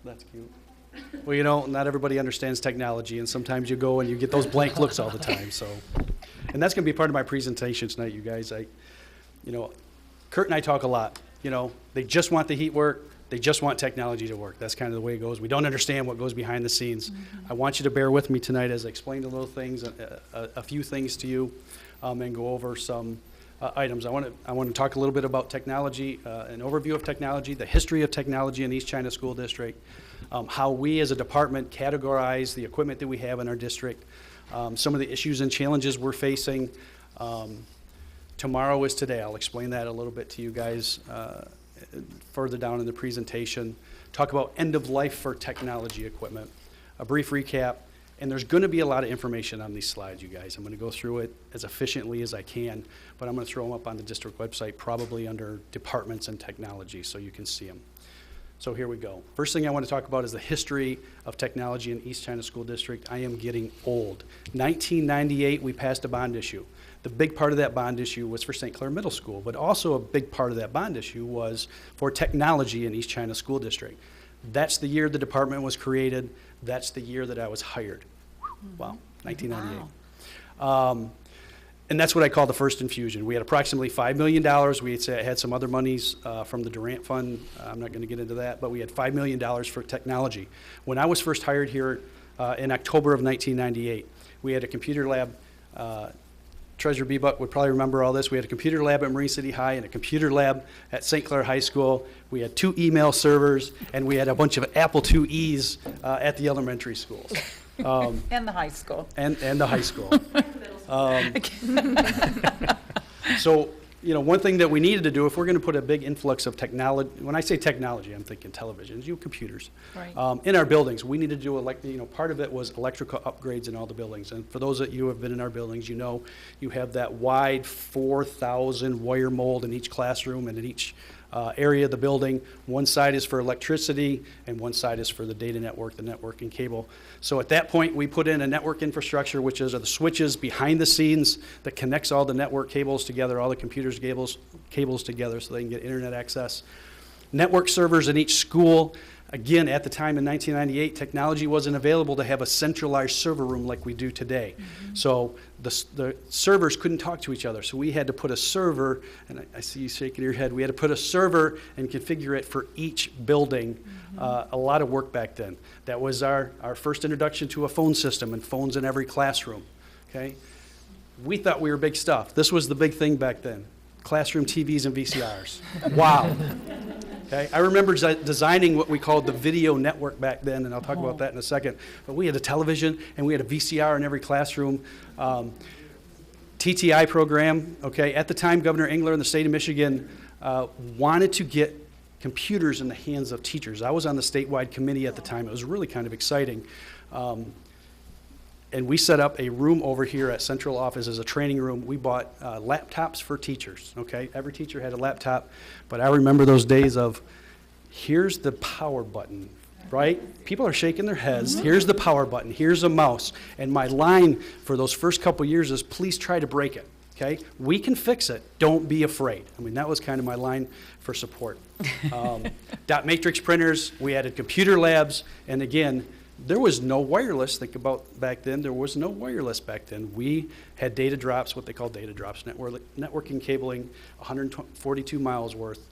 That's cute. Well, you know, not everybody understands technology, and sometimes you go and you get those blank looks all the time. So, and that's going to be part of my presentation tonight, you guys. You know, Kurt and I talk a lot. You know, they just want the heat work. They just want technology to work. That's kind of the way it goes. We don't understand what goes behind the scenes. I want you to bear with me tonight as I explain a little things, a few things to you, and go over some items. I want to talk a little bit about technology, an overview of technology, the history of technology in East China School District, how we as a department categorize the equipment that we have in our district, some of the issues and challenges we're facing. Tomorrow is today. I'll explain that a little bit to you guys further down in the presentation. Talk about end of life for technology equipment, a brief recap, and there's going to be a lot of information on these slides, you guys. I'm going to go through it as efficiently as I can, but I'm going to throw them up on the district website, probably under departments and technology, so you can see them. So here we go. First thing I want to talk about is the history of technology in East China School District. I am getting old. 1998, we passed a bond issue. The big part of that bond issue was for St. Clair Middle School, but also a big part of that bond issue was for technology in East China School District. That's the year the department was created. That's the year that I was hired. Wow, 1998. Wow. And that's what I call the first infusion. We had approximately $5 million. We had some other monies from the Durant Fund. I'm not going to get into that, but we had $5 million for technology. When I was first hired here in October of 1998, we had a computer lab. Treasurer Bebuck would probably remember all this. We had a computer lab at Marine City High and a computer lab at St. Clair High School. We had 2 email servers, and we had a bunch of Apple IIe's at the elementary schools. And the high school. And the high school. So, you know, one thing that we needed to do, if we're going to put a big influx of technology, when I say technology, I'm thinking televisions, computers, Right. In our buildings, we needed to do, part of it was electrical upgrades in all the buildings. And for those of you who have been in our buildings, you know, you have that wide 4,000 wire mold in each classroom and in each area of the building. One side is for electricity and one side is for the data network, the networking cable. So at that point, we put in a network infrastructure, which is the switches behind the scenes that connects all the network cables together, all the computers cables together so they can get internet access. Network servers in each school. Again, at the time in 1998, technology wasn't available to have a centralized server room like we do today. Mm-hmm. So the servers couldn't talk to each other. So we had to put a server, and I see you shaking your head, we had to put a server and configure it for each building. Mm-hmm. A lot of work back then. That was our first introduction to a phone system and phones in every classroom. Okay? We thought we were big stuff. This was the big thing back then. Classroom TVs and VCRs. Wow. Okay. I remember designing what we called the video network back then, and I'll talk about that in a second. But we had a television, and we had a VCR in every classroom. TTI program, okay. At the time, Governor Engler in the state of Michigan wanted to get computers in the hands of teachers. I was on the statewide committee at the time. It was really kind of exciting. And we set up a room over here at central office as a training room. We bought laptops for teachers, okay? Every teacher had a laptop, but I remember those days of, here's the power button, right? People are shaking their heads. Mm-hmm. Here's the power button. Here's a mouse. And my line for those first couple years is, please try to break it, okay? We can fix it. Don't be afraid. I mean, that was kind of my line for support. Dot matrix printers. We added computer labs. And again, there was no wireless. Think about back then. There was no wireless back then. We had data drops, what they call data drops, networking cabling, 142 miles worth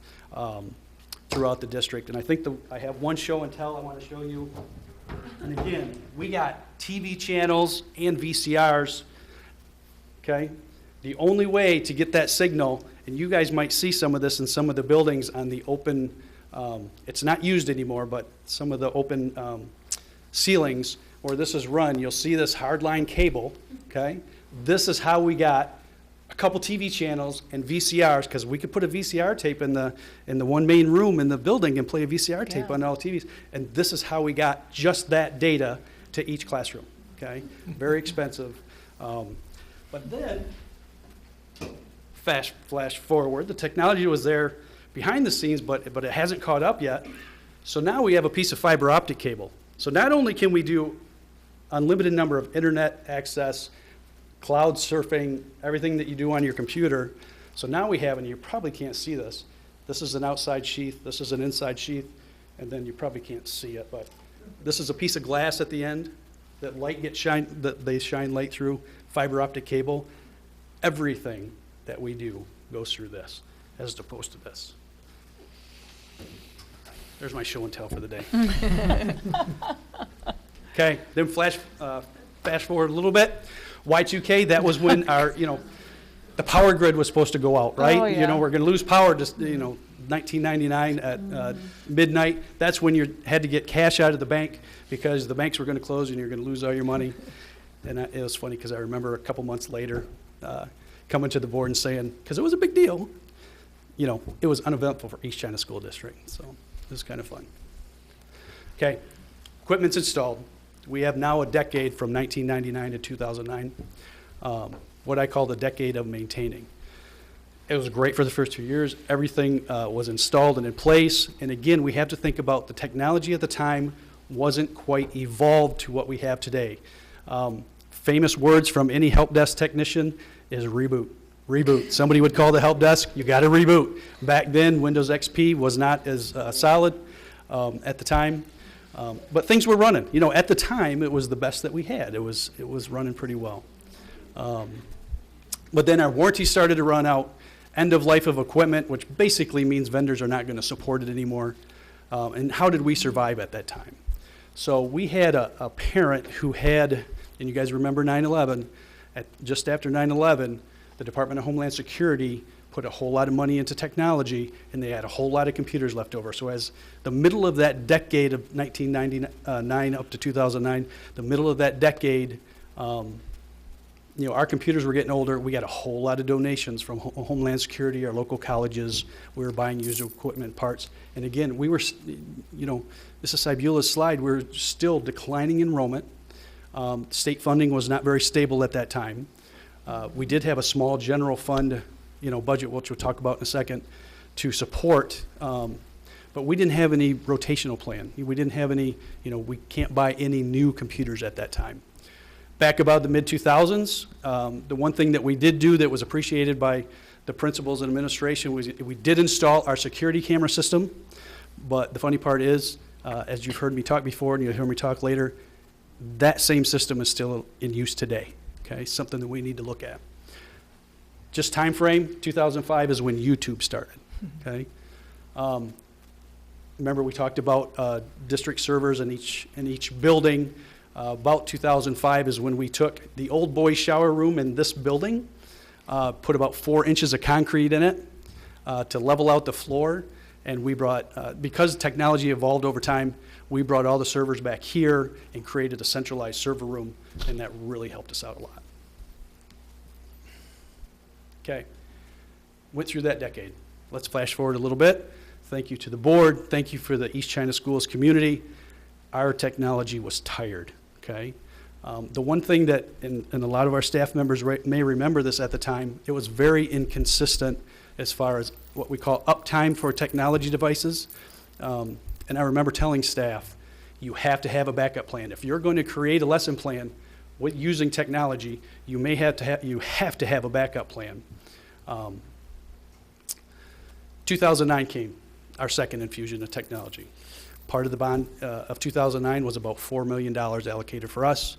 throughout the district. And I think I have one show and tell I want to show you. And again, we got TV channels and VCRs, okay? The only way to get that signal, and you guys might see some of this in some of the buildings on the open, it's not used anymore, but some of the open ceilings where this is run, you'll see this hardline cable, okay? This is how we got a couple TV channels and VCRs, because we could put a VCR tape in the one main room in the building and play a VCR tape on all TVs, and this is how we got just that data to each classroom, okay? Very expensive. But then, flash forward, the technology was there behind the scenes, but it hasn't caught up yet. So now we have a piece of fiber optic cable. So not only can we do unlimited number of internet access, cloud surfing, everything that you do on your computer. So now we have, and you probably can't see this, this is an outside sheath, this is an inside sheath, and then you probably can't see it, but this is a piece of glass at the end that they shine light through, fiber optic cable. Everything that we do goes through this, as opposed to this. There's my show and tell for the day. Okay, then fast forward a little bit. Y2K, that was when our, the power grid was supposed to go out, right? Oh, yeah. We're going to lose power just, 1999 at midnight. That's when you had to get cash out of the bank because the banks were going to close and you're going to lose all your money. And it was funny because I remember a couple months later coming to the board and saying, because it was a big deal, it was uneventful for East China School District. So it was kind of fun. Okay, equipment's installed. We have now a decade from 1999 to 2009, what I call the decade of maintaining. It was great for the first 2 years. Everything was installed and in place. And again, we have to think about the technology at the time wasn't quite evolved to what we have today. Famous words from any help desk technician is reboot. Reboot. Somebody would call the help desk, you got to reboot. Back then, Windows XP was not as solid at the time. But things were running. At the time, it was the best that we had. It was running pretty well. But then our warranty started to run out. End of life of equipment, which basically means vendors are not going to support it anymore. And how did we survive at that time? So we had a parent who had, and you guys remember 9/11, just after 9/11, the Department of Homeland Security put a whole lot of money into technology, and they had a whole lot of computers left over. So as the middle of that decade of 1999 up to 2009, the middle of that decade, our computers were getting older. We got a whole lot of donations from Homeland Security, our local colleges. We were buying used equipment parts. And again, we were, Mrs. Sibula's slide, we were still declining enrollment. State funding was not very stable at that time. We did have a small general fund, budget, which we'll talk about in a second, to support, but we didn't have any rotational plan. We didn't have any, we can't buy any new computers at that time. Back about the mid-2000s, the one thing that we did do that was appreciated by the principals and administration was we did install our security camera system, but the funny part is, as you've heard me talk before and you'll hear me talk later, that same system is still in use today, okay? Something that we need to look at. Just time frame, 2005 is when YouTube started, okay? Remember we talked about district servers in each building. About 2005 is when we took the old boys shower room in this building, put about 4 inches of concrete in it to level out the floor, and we brought, because technology evolved over time, we brought all the servers back here and created a centralized server room, and that really helped us out a lot. Okay, went through that decade. Let's flash forward a little bit. Thank you to the board. Thank you for the East China Schools community. Our technology was tired, okay? The one thing that, and a lot of our staff members may remember this at the time, it was very inconsistent as far as what we call uptime for technology devices. And I remember telling staff, you have to have a backup plan. If you're going to create a lesson plan with using technology, you have to have a backup plan. 2009 came, our second infusion of technology. Part of the bond of 2009 was about $4 million allocated for us.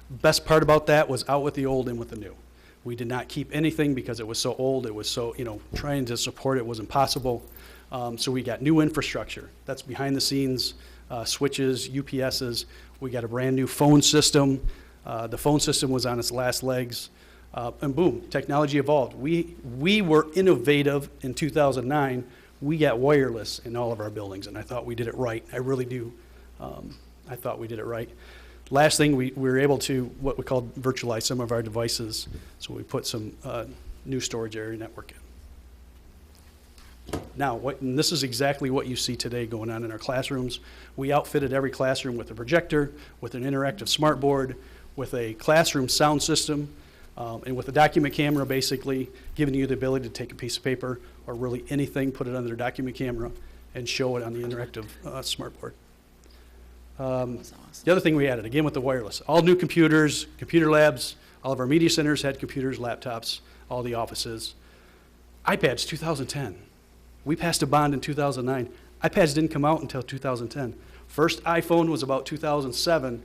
Best part about that was out with the old, in with the new. We did not keep anything because it was so old. It was so, trying to support it was impossible. So we got new infrastructure. That's behind the scenes, switches, UPSs. We got a brand new phone system. The phone system was on its last legs. And boom, technology evolved. We were innovative in 2009. We got wireless in all of our buildings, and I thought we did it right. I really do. I thought we did it right. Last thing, we were able to, what we call virtualize some of our devices. So we put some new storage area network in. Now, and this is exactly what you see today going on in our classrooms. We outfitted every classroom with a projector, with an interactive smartboard, with a classroom sound system, and with a document camera, basically giving you the ability to take a piece of paper or really anything, put it under a document camera, and show it on the interactive smartboard. The other thing we added, again with the wireless, all new computers, computer labs, all of our media centers had computers, laptops, all the offices. iPads, 2010. We passed a bond in 2009. iPads didn't come out until 2010. First iPhone was about 2007,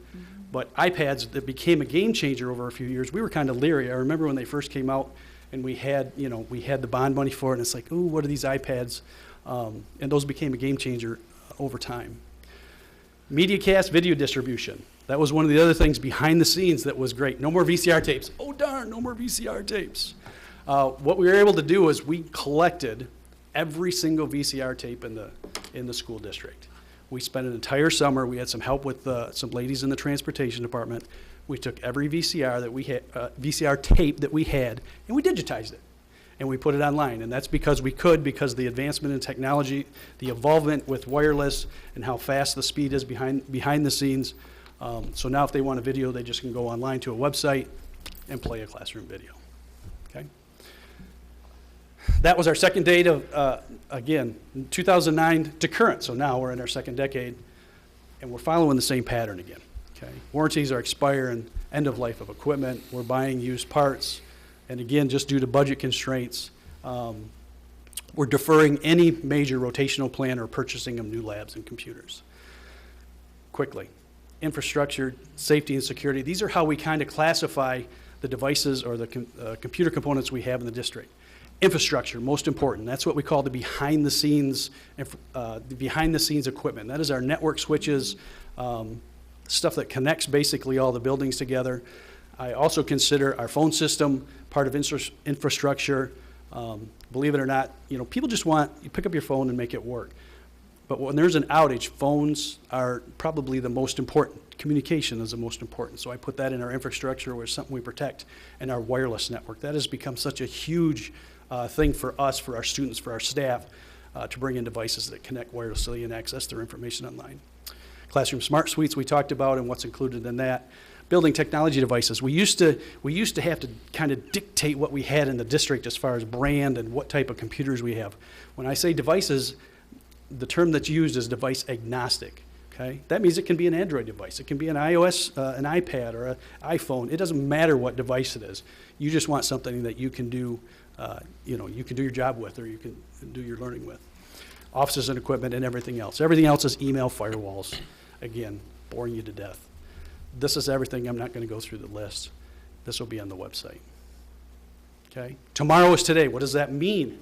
but iPads that became a game changer over a few years, we were kind of leery. I remember when they first came out and we had the bond money for it, and it's like, ooh, what are these iPads? And those became a game changer over time. MediaCast video distribution. That was one of the other things behind the scenes that was great. No more VCR tapes. Oh darn, no more VCR tapes. What we were able to do is we collected every single VCR tape in the school district. We spent an entire summer. We had some help with some ladies in the transportation department. We took every VCR that we had, VCR tape that we had, and we digitized it, and we put it online. And that's because we could, because the advancement in technology, the involvement with wireless, and how fast the speed is behind the scenes. So now if they want a video, they just can go online to a website and play a classroom video. Okay. That was our second date of, again, 2009 to current. So now we're in our second decade, and we're following the same pattern again. Okay. Warranties are expiring, end of life of equipment. We're buying used parts, and again, just due to budget constraints, we're deferring any major rotational plan or purchasing of new labs and computers. Quickly, infrastructure, safety, and security. These are how we kind of classify the devices or the computer components we have in the district. Infrastructure, most important. That's what we call the behind-the-scenes equipment. That is our network switches, stuff that connects basically all the buildings together. I also consider our phone system part of infrastructure. Believe it or not, people just want, you pick up your phone and make it work. But when there's an outage, phones are probably the most important. Communication is the most important. So I put that in our infrastructure, which is something we protect, and our wireless network. That has become such a huge thing for us, for our students, for our staff, to bring in devices that connect wirelessly and access their information online. Classroom smart suites we talked about and what's included in that. Building technology devices. We used to have to kind of dictate what we had in the district as far as brand and what type of computers we have. When I say devices, the term that's used is device agnostic. Okay? That means it can be an Android device. It can be an iOS, an iPad, or an iPhone. It doesn't matter what device it is. You just want something that you can do, you can do your job with, or you can do your learning with. Offices and equipment and everything else. Everything else is email firewalls. Again, boring you to death. This is everything. I'm not going to go through the list. This will be on the website. Okay? Tomorrow is today. What does that mean?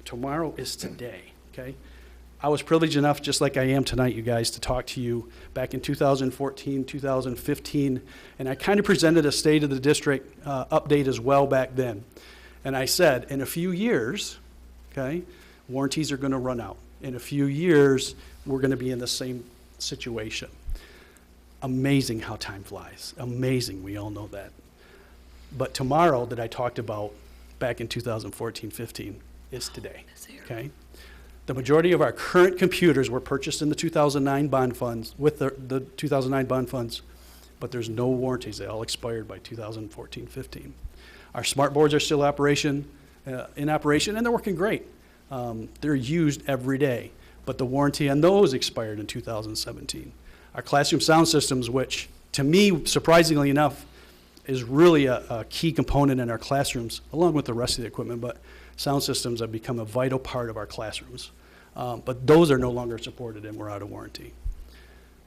Tomorrow is today. Okay? I was privileged enough, just like I am tonight, you guys, to talk to you back in 2014, 2015, and I kind of presented a state of the district update as well back then. And I said, in a few years, okay, warranties are going to run out. In a few years, we're going to be in the same situation. Amazing how time flies. Amazing, we all know that. But tomorrow that I talked about back in 2014, 15 is today, okay? The majority of our current computers were purchased in the 2009 bond funds, with the 2009 bond funds, but there's no warranties. They all expired by 2014, 15. Our smart boards are still in operation, and they're working great. They're used every day, but the warranty on those expired in 2017. Our classroom sound systems, which to me, surprisingly enough, is really a key component in our classrooms, along with the rest of the equipment, but sound systems have become a vital part of our classrooms. But those are no longer supported and we're out of warranty.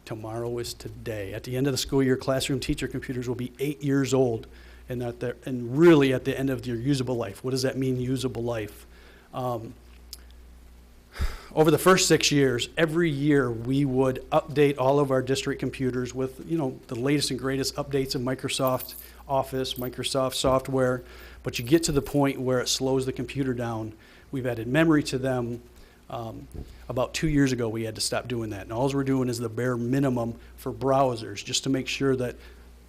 Tomorrow is today. At the end of the school year, classroom teacher computers will be 8 years old and really at the end of their usable life. What does that mean, usable life? Over the first 6 years, every year we would update all of our district computers with, the latest and greatest updates of Microsoft Office, Microsoft software, but you get to the point where it slows the computer down. We've added memory to them. About 2 years ago, we had to stop doing that. And all we're doing is the bare minimum for browsers, just to make sure that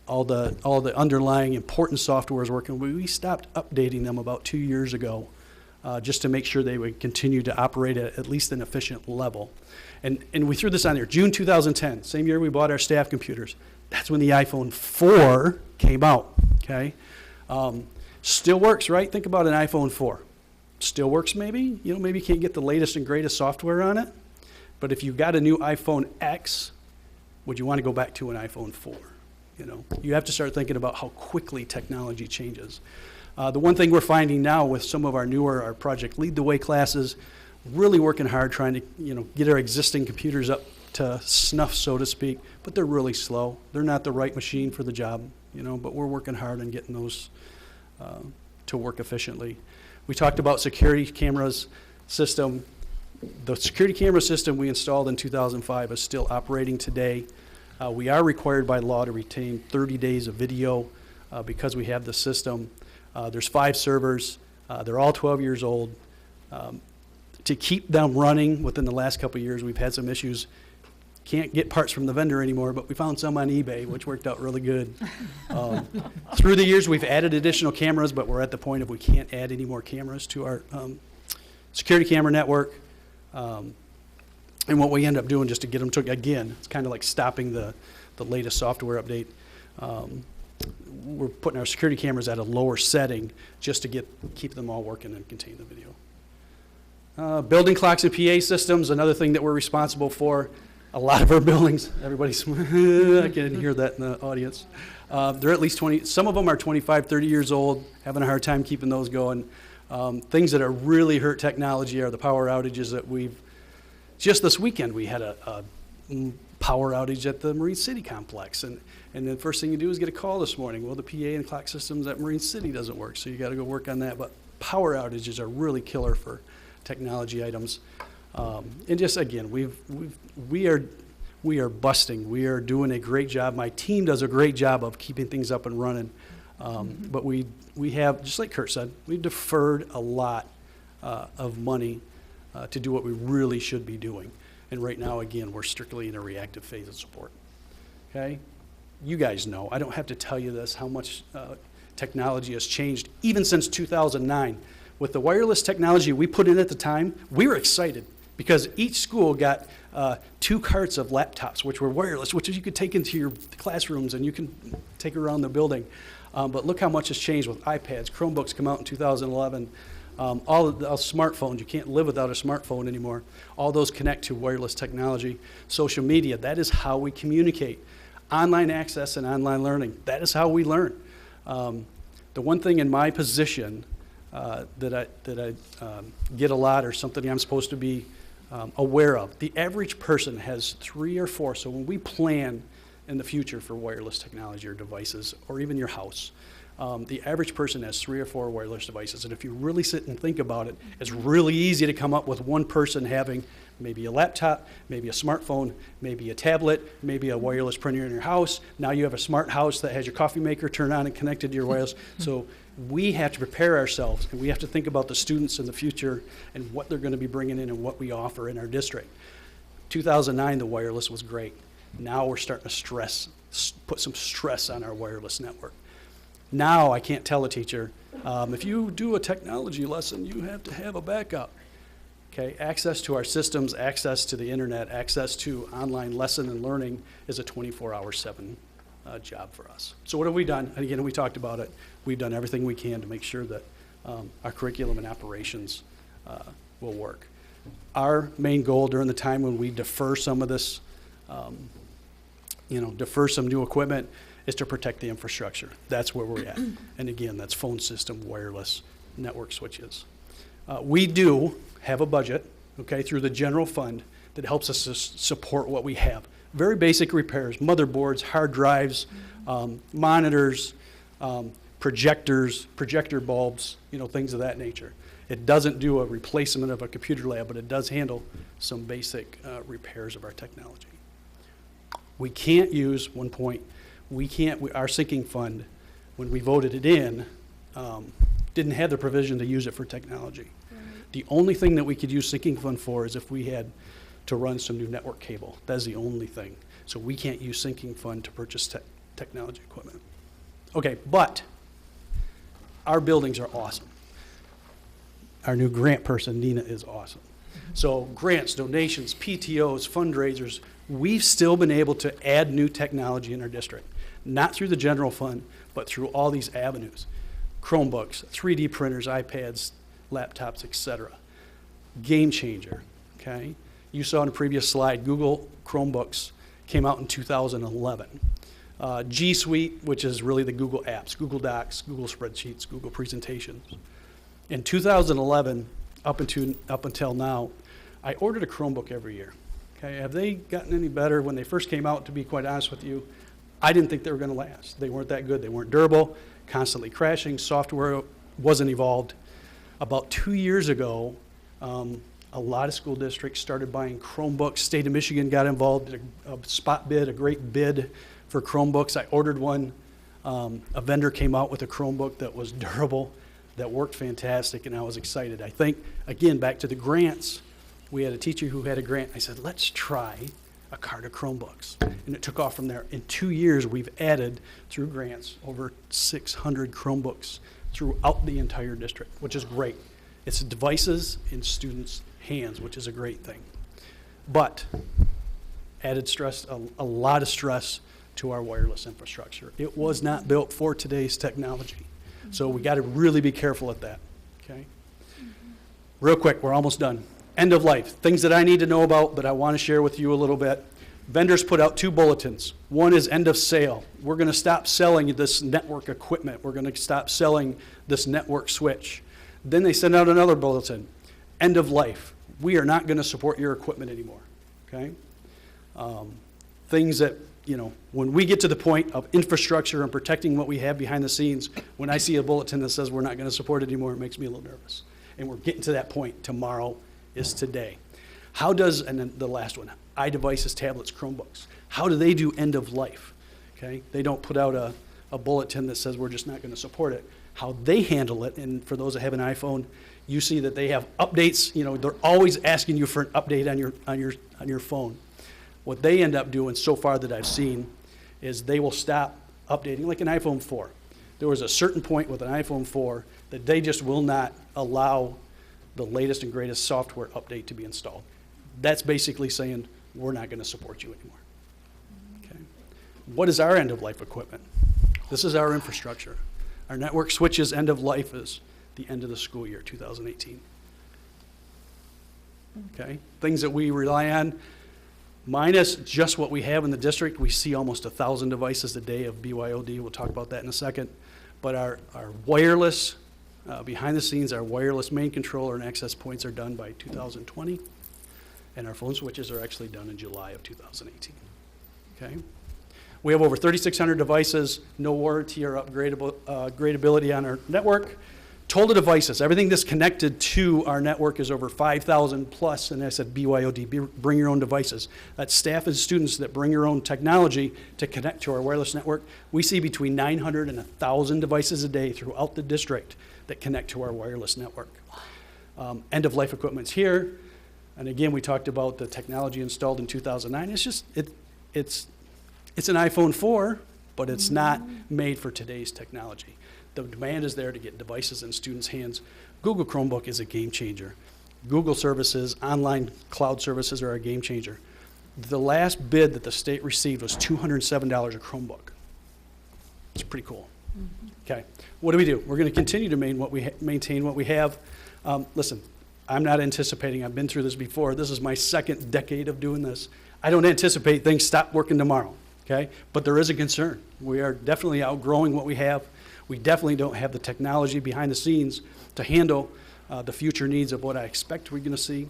all the underlying important software is working. We stopped updating them about 2 years ago. Just to make sure they would continue to operate at least an efficient level. And we threw this on there, June 2010, same year we bought our staff computers. That's when the iPhone 4 came out, okay? Still works, right? Think about an iPhone 4. Still works maybe? Maybe you can't get the latest and greatest software on it, but if you got a new iPhone X, would you want to go back to an iPhone 4? You have to start thinking about how quickly technology changes. The one thing we're finding now with some of our Project Lead the Way classes, really working hard trying to, get our existing computers up to snuff, so to speak, but they're really slow. They're not the right machine for the job, but we're working hard on getting those to work efficiently. We talked about security cameras system. The security camera system we installed in 2005 is still operating today. We are required by law to retain 30 days of video because we have the system. There's 5 servers. They're all 12 years old. To keep them running within the last couple of years, we've had some issues. Can't get parts from the vendor anymore, but we found some on eBay, which worked out really good. Through the years, we've added additional cameras, but we're at the point of we can't add any more cameras to our security camera network. And what we end up doing just to get them to, again, it's kind of like stopping the latest software update. We're putting our security cameras at a lower setting just to keep them all working and contain the video. Building clocks and PA systems, another thing that we're responsible for. A lot of our buildings, everybody's, I can hear that in the audience. They're at least 20, some of them are 25, 30 years old, having a hard time keeping those going. Things that are really hurt technology are the power outages that just this weekend we had a power outage at the Marine City complex. And the first thing you do is get a call this morning. Well, the PA and clock systems at Marine City doesn't work, so you got to go work on that. But power outages are really killer for technology items. And just again, we are busting. We are doing a great job. My team does a great job of keeping things up and running. But we have, just like Kurt said, we've deferred a lot of money to do what we really should be doing. And right now, again, we're strictly in a reactive phase of support. Okay? You guys know, I don't have to tell you this, how much technology has changed, even since 2009. With the wireless technology we put in at the time, we were excited because each school got 2 carts of laptops, which were wireless, which you could take into your classrooms and you can take around the building. But look how much has changed with iPads. Chromebooks come out in 2011. All of the smartphones, you can't live without a smartphone anymore. All those connect to wireless technology. Social media, that is how we communicate. Online access and online learning, that is how we learn. The one thing in my position that I get a lot, or something I'm supposed to be aware of, the average person has 3 or 4. So when we plan in the future for wireless technology or devices, or even your house, the average person has 3 or 4 wireless devices. And if you really sit and think about it, it's really easy to come up with one person having maybe a laptop, maybe a smartphone, maybe a tablet, maybe a wireless printer in your house. Now you have a smart house that has your coffee maker turned on and connected to your wireless. So we have to prepare ourselves, and we have to think about the students in the future and what they're going to be bringing in and what we offer in our district. 2009, the wireless was great. Now we're starting to put some stress on our wireless network. Now I can't tell a teacher, if you do a technology lesson, you have to have a backup. Okay, access to our systems, access to the internet, access to online lesson and learning is a 24/7 job for us. So what have we done? And again, we talked about it. We've done everything we can to make sure that our curriculum and operations will work. Our main goal during the time when we defer some of this, defer some new equipment, is to protect the infrastructure. That's where we're at. And again, that's phone system, wireless, network switches. We do have a budget, okay, through the general fund that helps us to support what we have. Very basic repairs, motherboards, hard drives, monitors, projectors, projector bulbs, things of that nature. It doesn't do a replacement of a computer lab, but it does handle some basic repairs of our technology. We can't use, our sinking fund, when we voted it in, didn't have the provision to use it for technology. Right. The only thing that we could use sinking fund for is if we had to run some new network cable. That's the only thing. So we can't use sinking fund to purchase technology equipment. Okay, but our buildings are awesome. Our new grant person, Nina, is awesome. So grants, donations, PTOs, fundraisers, we've still been able to add new technology in our district. Not through the general fund, but through all these avenues. Chromebooks, 3D printers, iPads, laptops, etc. Game changer, okay? You saw in a previous slide, Google Chromebooks came out in 2011. G Suite, which is really the Google apps, Google Docs, Google Spreadsheets, Google Presentations. In 2011, up until now, I ordered a Chromebook every year. Okay, have they gotten any better? When they first came out, to be quite honest with you, I didn't think they were going to last. They weren't that good. They weren't durable, constantly crashing. Software wasn't evolved. About 2 years ago, a lot of school districts started buying Chromebooks. State of Michigan got involved, did a spot bid, a great bid for Chromebooks. I ordered one. A vendor came out with a Chromebook that was durable, that worked fantastic, and I was excited. I think, again, back to the grants, we had a teacher who had a grant. I said, let's try a cart of Chromebooks. And it took off from there. In 2 years, we've added, through grants, over 600 Chromebooks throughout the entire district, which is great. It's devices in students' hands, which is a great thing. But added stress, a lot of stress to our wireless infrastructure. It was not built for today's technology. So we got to really be careful at that, okay? Real quick, we're almost done. End of life, things that I need to know about, but I want to share with you a little bit. Vendors put out 2 bulletins. One is end of sale. We're going to stop selling this network equipment. We're going to stop selling this network switch. Then they send out another bulletin, end of life. We are not going to support your equipment anymore, okay? Things that, you know, when we get to the point of infrastructure and protecting what we have behind the scenes, when I see a bulletin that says we're not going to support it anymore, it makes me a little nervous. And we're getting to that point. Tomorrow is today. How does, and then the last one, iDevices, tablets, Chromebooks, how do they do end of life? Okay, they don't put out a bulletin that says we're just not going to support it. How they handle it, and for those that have an iPhone, you see that they have updates. You know, they're always asking you for an update on your phone. What they end up doing so far that I've seen is they will stop updating, like an iPhone 4. There was a certain point with an iPhone 4 that they just will not allow the latest and greatest software update to be installed. That's basically saying we're not going to support you anymore. Okay. What is our end of life equipment? This is our infrastructure. Our network switches end of life is the end of the school year, 2018. Okay, things that we rely on, minus just what we have in the district, we see almost 1,000 devices a day of BYOD. We'll talk about that in a second. But our wireless, behind the scenes, our wireless main controller and access points are done by 2020. And our phone switches are actually done in July of 2018. Okay? We have over 3,600 devices, no warranty or upgradability on our network. Total devices, everything that's connected to our network is over 5,000 plus, and I said BYOD, bring your own devices. That's staff and students that bring your own technology to connect to our wireless network. We see between 900 and 1,000 devices a day throughout the district that connect to our wireless network. End of life equipment's here, and again, we talked about the technology installed in 2009. It's just, it's an iPhone 4, but it's not made for today's technology. The demand is there to get devices in students' hands. Google Chromebook is a game changer. Google services, online cloud services are a game changer. The last bid that the state received was $207 a Chromebook. It's pretty cool. Okay, what do? We're going to continue to maintain what we have. Listen, I'm not anticipating, I've been through this before. This is my second decade of doing this. I don't anticipate things stop working tomorrow, okay? But there is a concern. We are definitely outgrowing what we have. We definitely don't have the technology behind the scenes to handle the future needs of what I expect we're going to see.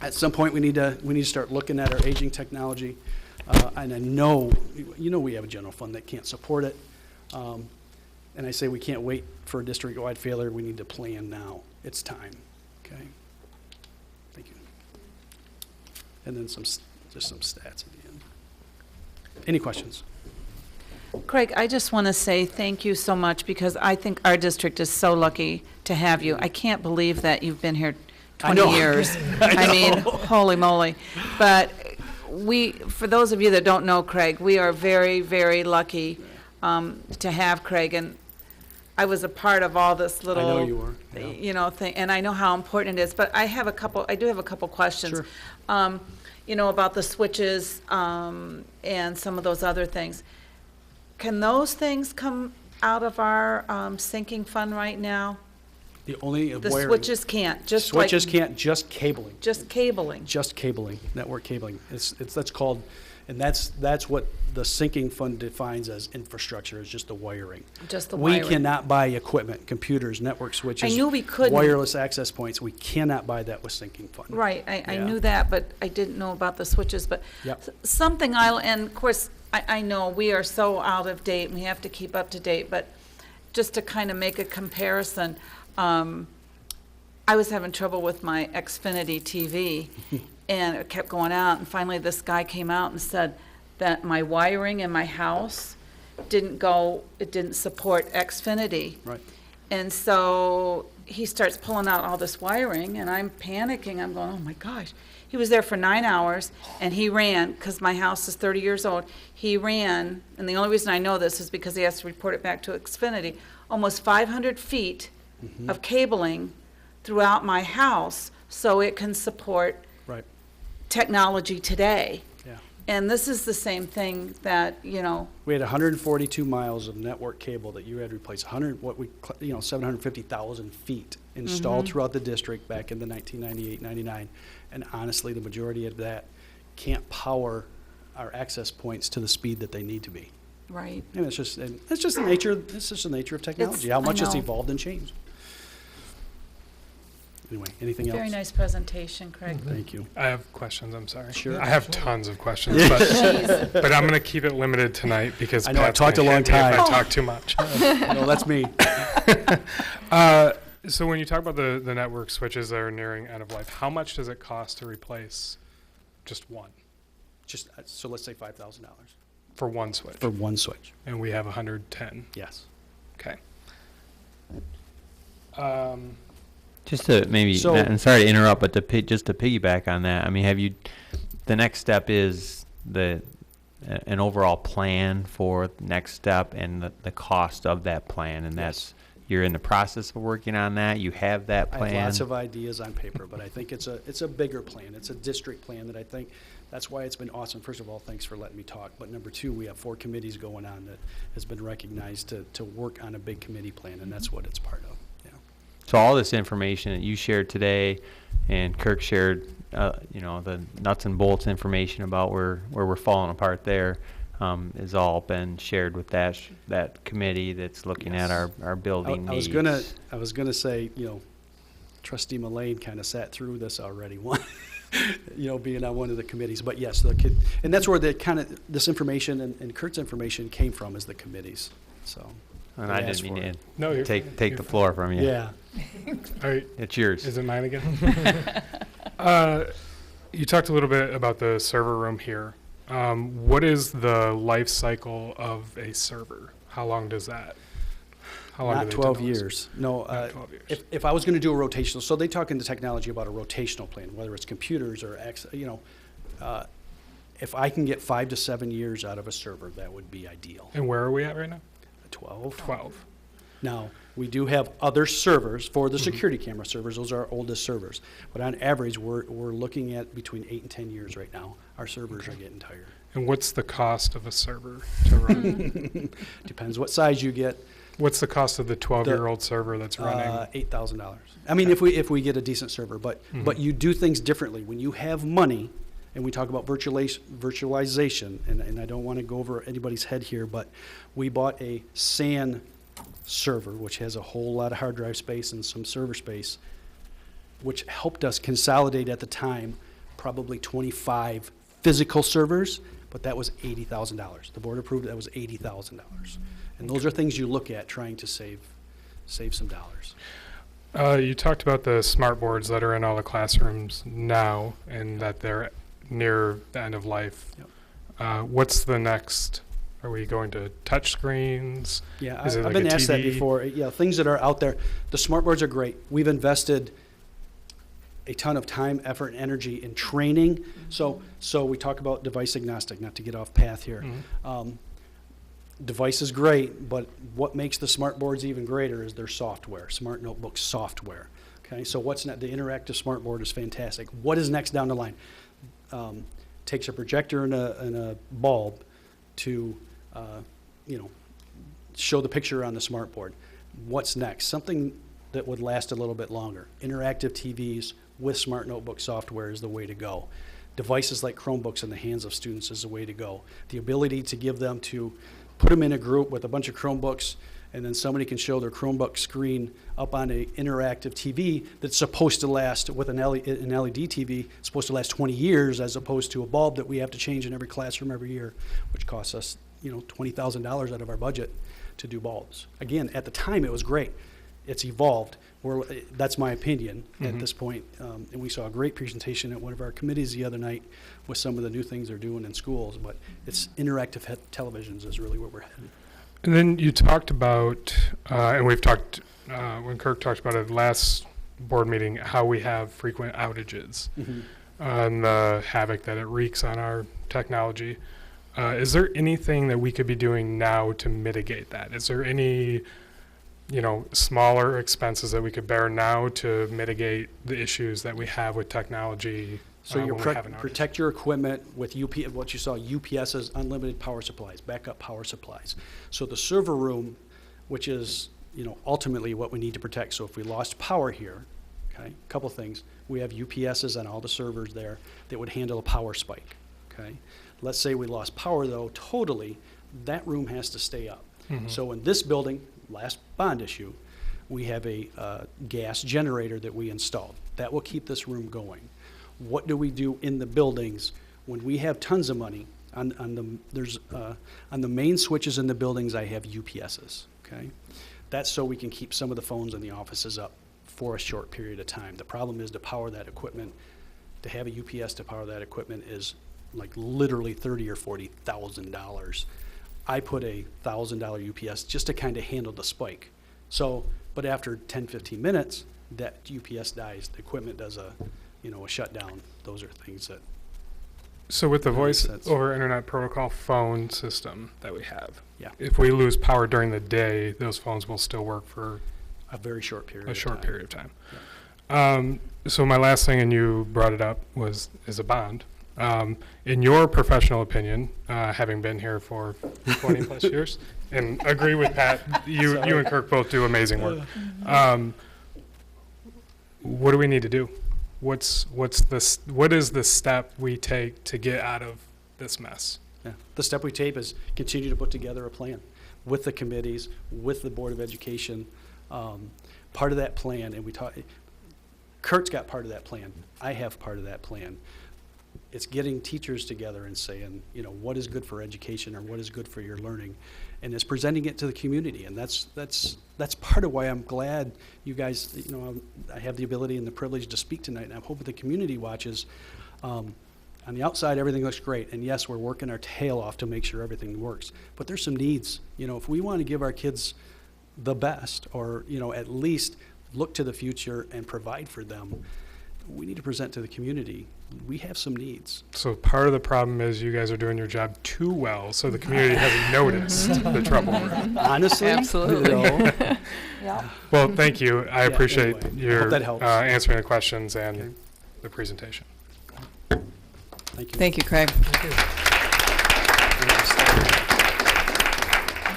At some point, we need to start looking at our aging technology. And I know, we have a general fund that can't support it. And I say we can't wait for a district-wide failure. We need to plan now. It's time. Okay. Thank you. And then just some stats at the end. Any questions? Craig, I just want to say thank you so much because I think our district is so lucky to have you. I can't believe that you've been here 20 years. I mean, holy moly. But for those of you that don't know Craig, we are very, very lucky to have Craig. And I was a part of all this little, I know you were. Yeah. Thing, and I know how important it is. But I do have a couple questions. Sure. About the switches and some of those other things. Can those things come out of our sinking fund right now? The wiring. Switches can't. Switches can't. Just cabling. Just cabling. Just cabling. Network cabling. That's called. And that's what the sinking fund defines as infrastructure, is just the wiring. Just the We wiring. cannot buy equipment, computers, network switches. I knew we couldn't. Wireless access points. We cannot buy that with sinking fund. Right, I Yeah. knew that, but I didn't know about the switches, but Yep. something and of course, I know we are so out of date, and we have to keep up to date, but just to kind of make a comparison, I was having trouble with my Xfinity TV, and it kept going out, and finally this guy came out and said that my wiring in my house it didn't support Xfinity. Right. And so he starts pulling out all this wiring, and I'm panicking. I'm going, oh my gosh. He was there for 9 hours, and he ran, because my house is 30 years old. He ran, and the only reason I know this is because he has to report it back to Xfinity, almost 500 feet of cabling throughout my house so it can support Right. technology today. Yeah. And this is the same thing that, We had 142 miles of network cable that you had replaced, 750,000 feet installed throughout the district back in the 1998, 99. And honestly, the majority of that can't power our access points to the speed that they need to be. right. And it's just the nature of technology, how I much it's know. evolved and changed. Anyway, anything else? Very nice presentation, Craig. Thank you. I have questions, I'm sorry. Sure. I have tons of questions, Jeez. but I'm going to keep it limited tonight because I know, I Pat's talked gonna a long hit me if time. I talk too much. No, that's me. So when you talk about the network switches that are nearing end of life, how much does it cost to replace just one Just, so let's say $5,000 for one switch? for one switch. And we have 110. Yes. Okay. Just to maybe, So- and sorry to interrupt, but just to piggyback on that, I mean, the next step is an overall plan for next step and the cost of that plan, and that's, you're in the process of working on that, you have that I plan? have lots of ideas on paper, but I think it's a bigger plan. It's a district plan that I think, that's why it's been awesome. First of all, thanks for letting me talk. But number two, we have 4 committees going on that has been recognized to work on a big committee plan, and that's what it's part of. Yeah. So all this information that you shared today, and Kirk shared, the nuts and bolts information about where we're falling apart there, has all been shared with that committee that's looking at Yes. our building I needs. was gonna say, Trustee Mullane kind of sat through this already, being on one of the committees. But yes, and that's where this information and Kurt's information came from, is the committees. So. And they I asked didn't for mean it. to No, you're take you're the fine. floor from you. Yeah. All right. It's yours. Is it mine again? You talked a little bit about the server room here. What is the life cycle of a server? How long does that? How long do Not they 12 tend to last? years. No, Not 12 years. if I was going to do a rotational, so they talk into technology about a rotational plan, whether it's computers or if I can get 5 to 7 years out of a server, that would be ideal. And where are we at right now? 12. 12. Now, we do have other servers for the security camera servers. Those are our oldest servers. But on average, we're looking at between 8 and 10 years right now. Our servers are getting tired. And what's the cost of a server to run? Depends what size you get. What's the cost of the 12-year-old server that's running? $8,000. I mean, if we get a decent server, but you do things differently. When you have money, and we talk about virtualization, and I don't want to go over anybody's head here, but we bought a SAN server, which has a whole lot of hard drive space and some server space, which helped us consolidate at the time probably 25 physical servers, but that was $80,000. The board approved that was $80,000. And those are things you look at trying to save some dollars. You talked about the smart boards that are in all the classrooms now and that they're near the end of life. Yep. What's the next? Are we going to touch screens? Yeah, Is it I've like been a asked that TV? before. Yeah, things that are out there. The smart boards are great. We've invested a ton of time, effort, and energy in training. So we talk about device agnostic, not to get off path here. Device is great, but what makes the smart boards even greater is their software, smart notebook software. Okay, so what's next? The interactive smart board is fantastic. What is next down the line? Takes a projector and a bulb to, show the picture on the smart board. What's next? Something that would last a little bit longer. Interactive TVs with smart notebook software is the way to go. devices like Chromebooks in the hands of students is the way to go. The ability to give them to put them in a group with a bunch of Chromebooks, and then somebody can show their Chromebook screen up on an interactive TV that's supposed to last, with an LED TV, supposed to last 20 years, as opposed to a bulb that we have to change in every classroom every year, which costs us, $20,000 out of our budget to do bulbs. Again, at the time, it was great. It's evolved. That's my opinion at this point. And we saw a great presentation at one of our committees the other night with some of the new things they're doing in schools, but it's interactive televisions is really where we're headed. And then you talked about, and we've talked, when Kirk talked about it last board meeting, how we have frequent outages and the havoc that it wreaks on our technology. Is there anything that we could be doing now to mitigate that? Is there any, smaller expenses that we could bear now to mitigate the issues that we have with technology? So you when we have an outage? protect your equipment with what you saw, UPS's unlimited power supplies, backup power supplies. So the server room, which is, ultimately what we need to protect. So if we lost power here, okay, a couple things. We have UPS's on all the servers there that would handle a power spike, okay? Let's say we lost power though, totally, that room has to stay up. So in this building, last bond issue, we have a gas generator that we installed. That will keep this room going. What do we do in the buildings when we have tons of money? On the main switches in the buildings, I have UPSs, okay? That's so we can keep some of the phones in the offices up for a short period of time. The problem is to power that equipment, to have a UPS to power that equipment is like literally $30,000 or $40,000. I put a $1,000 UPS just to kind of handle the spike. So, but after 10, 15 minutes, that UPS dies. The equipment does a shutdown. Those are things that. So with the That voice makes sense. over internet protocol phone system that we have, Yeah. if we lose power during the day, those phones will still work for A very short period. a of short time. period of time. So my last thing, and you brought it up, is a bond. In your professional opinion, having been here for 20 plus years, and agree with Pat, you and Kirk both do amazing work. What do we need to do? What is the step we take to get out of this mess? Yeah. The step we take is continue to put together a plan with the committees, with the Board of Education. Part of that plan, and Kurt's got part of that plan. I have part of that plan. It's getting teachers together and saying, what is good for education or what is good for your learning, and it's presenting it to the community. And that's part of why I'm glad you guys, I have the ability and the privilege to speak tonight, and I'm hoping the community watches. On the outside, everything looks great, and yes, we're working our tail off to make sure everything works. But there's some needs. If we want to give our kids the best, or at least look to the future and provide for them, we need to present to the community. We have some needs. So part of the problem is you guys are doing your job too well, so the community hasn't noticed the trouble. Honestly, Absolutely. Well, thank you. I appreciate anyway, your hope that helps. answering the questions and Okay. the presentation. Thank you. Thank you, Craig.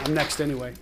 I'm next anyway.